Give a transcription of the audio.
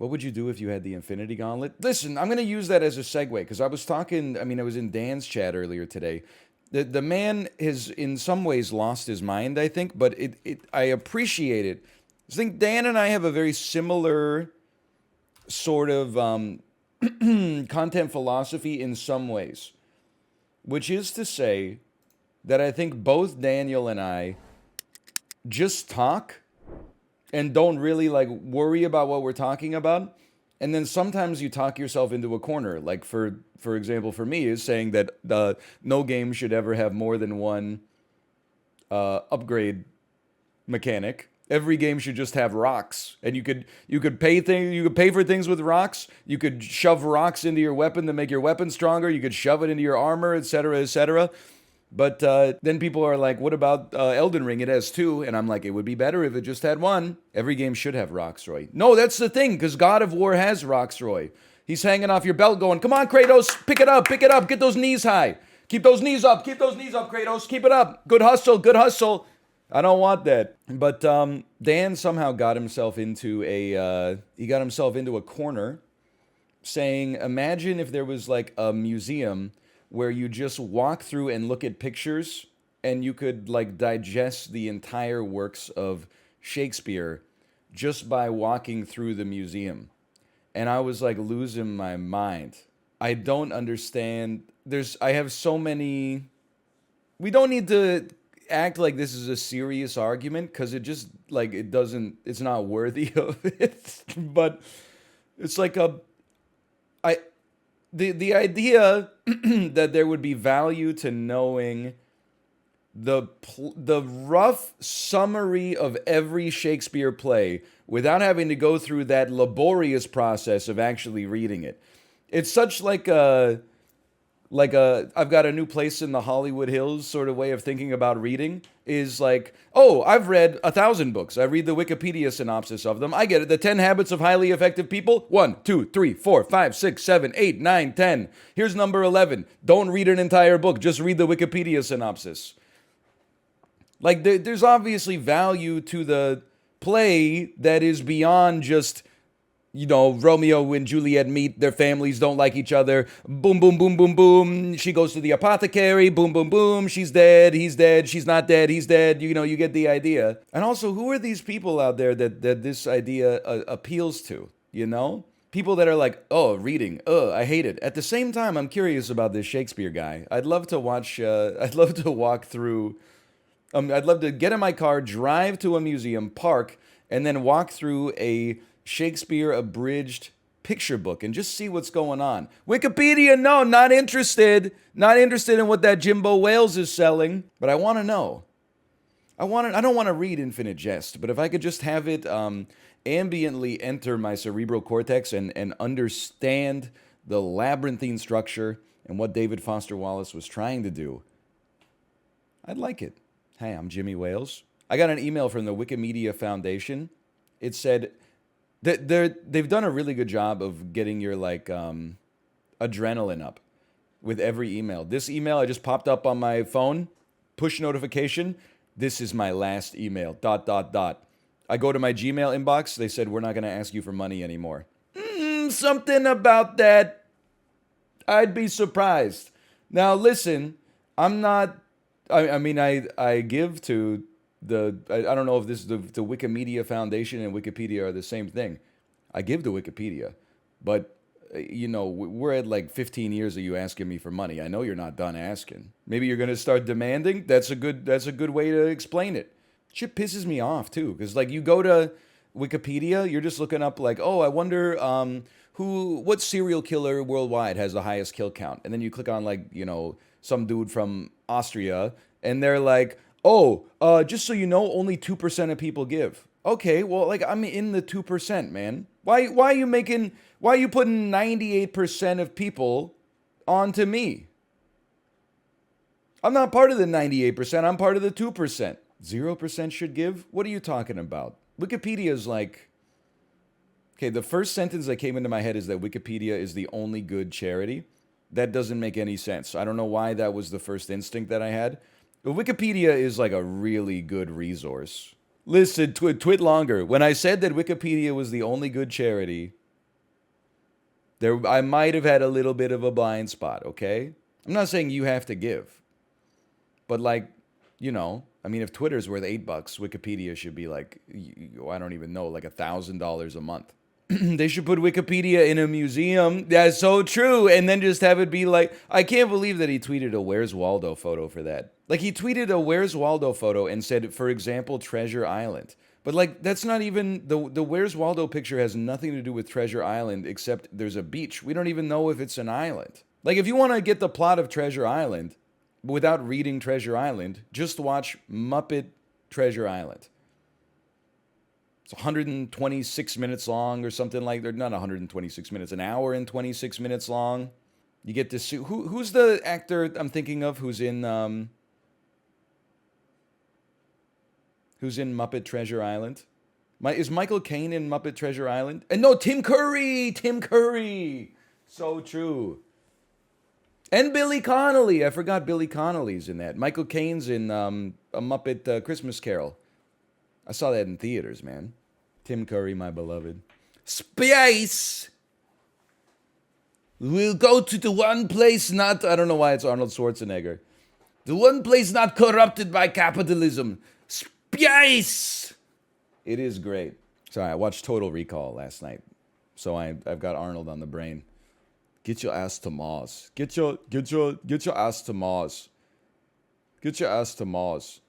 What would you do if you had the Infinity Gauntlet? Listen, I'm going to use that as a segue because I was talking, I was in Dan's chat earlier today. The man has, in some ways, lost his mind, I think, but I appreciate it. I think Dan and I have a very similar sort of content philosophy in some ways, which is to say that I think both Daniel and I just talk and don't really like worry about what we're talking about. And then sometimes you talk yourself into a corner. Like for example, for me, is saying that no game should ever have more than one upgrade mechanic. Every game should just have rocks, and you could pay for things with rocks. You could shove rocks into your weapon to make your weapon stronger. You could shove it into your armor, etc., etc. But then people are like, what about Elden Ring? It has two. And I'm like, it would be better if it just had one. Every game should have rocks, Roy. No, that's the thing, because God of War has rocks, Roy. He's hanging off your belt going, come on, Kratos, pick it up, get those knees high. Keep those knees up, Kratos, keep it up. Good hustle, good hustle. I don't want that. But Dan somehow got himself into a corner saying, imagine if there was like a museum where you just walk through and look at pictures and you could like digest the entire works of Shakespeare just by walking through the museum. And I was like losing my mind. I don't understand. I have so many. We don't need to act like this is a serious argument because it just like it's not worthy of it. But it's like the idea that there would be value to knowing the rough summary of every Shakespeare play without having to go through that laborious process of actually reading it. It's such like a I've got a new place in the Hollywood Hills sort of way of thinking about reading is like, oh, I've read 1,000 books. I read the Wikipedia synopsis of them. I get it. The 10 Habits of Highly Effective People. 1, 2, 3, 4, 5, 6, 7, 8, 9, 10. Here's number 11. Don't read an entire book. Just read the Wikipedia synopsis. Like, there's obviously value to the play that is beyond just, Romeo and Juliet meet, their families don't like each other. Boom, boom, boom, boom, boom. She goes to the apothecary. Boom, boom, boom. She's dead. He's dead. She's not dead. He's dead. You get the idea. And also, who are these people out there that this idea appeals to, People that are like, oh, reading, I hate it. At the same time, I'm curious about this Shakespeare guy. I'd love to walk through. I'd love to get in my car, drive to a museum, park, and then walk through a Shakespeare abridged picture book and just see what's going on. Wikipedia, no, not interested. Not interested in what that Jimbo Wales is selling, but I want to know. I don't want to read Infinite Jest, but if I could just have it ambiently enter my cerebral cortex and understand the labyrinthine structure and what David Foster Wallace was trying to do, I'd like it. Hey, I'm Jimmy Wales. I got an email from the Wikimedia Foundation. It said that they've done a really good job of getting your adrenaline up with every email. This email I just popped up on my phone, push notification. This is my last email. ... I go to my Gmail inbox. They said we're not going to ask you for money anymore. Something about that. I'd be surprised. Now listen, I'm not. I give to I don't know if this is the Wikimedia Foundation and Wikipedia are the same thing. I give to Wikipedia, but we're at like 15 years of you asking me for money. I know you're not done asking. Maybe you're gonna start demanding. That's a good way to explain it. Shit pisses me off too, because like you go to Wikipedia, you're just looking up like, oh, I wonder what serial killer worldwide has the highest kill count, and then you click on like some dude from Austria, and they're like, oh, just so you know, only 2% of people give. Okay, well, like I'm in the 2%, man. Why are you putting 98% of people onto me? I'm not part of the 98%. I'm part of the 2%. 0% should give? What are you talking about? Wikipedia is like. Okay, the first sentence that came into my head is that Wikipedia is the only good charity. That doesn't make any sense. I don't know why that was the first instinct that I had. But Wikipedia is like a really good resource. Listen, twit longer. When I said that Wikipedia was the only good charity, There, I might have had a little bit of a blind spot, okay? I'm not saying you have to give, but like, I mean, if Twitter's worth $8, Wikipedia should be like, I don't even know, like $1,000 a month. They should put Wikipedia in a museum. That's so true. And then just have it be like, I can't believe that he tweeted a Where's Waldo photo for that. Like, he tweeted a Where's Waldo photo and said, for example, Treasure Island. But like, that's not even, the Where's Waldo picture has nothing to do with Treasure Island except there's a beach. We don't even know if it's an island. Like, if you want to get the plot of Treasure Island without reading Treasure Island, just watch Muppet Treasure Island. It's 126 minutes long or something like that. Not 126 minutes, an hour and 26 minutes long. You get to see who's the actor I'm thinking of who's in Muppet Treasure Island? Is Michael Caine in Muppet Treasure Island? And no, Tim Curry. Tim Curry. So true. And Billy Connolly. I forgot Billy Connolly's in that. Michael Caine's in a Muppet Christmas Carol. I saw that in theaters, man. Tim Curry, my beloved. Space! We'll go to the one place not... I don't know why it's Arnold Schwarzenegger. The one place not corrupted by capitalism. Space! It is great. Sorry, I watched Total Recall last night. So I've got Arnold on the brain. Get your ass to Mars. Get your ass to Mars. Get your ass to Mars.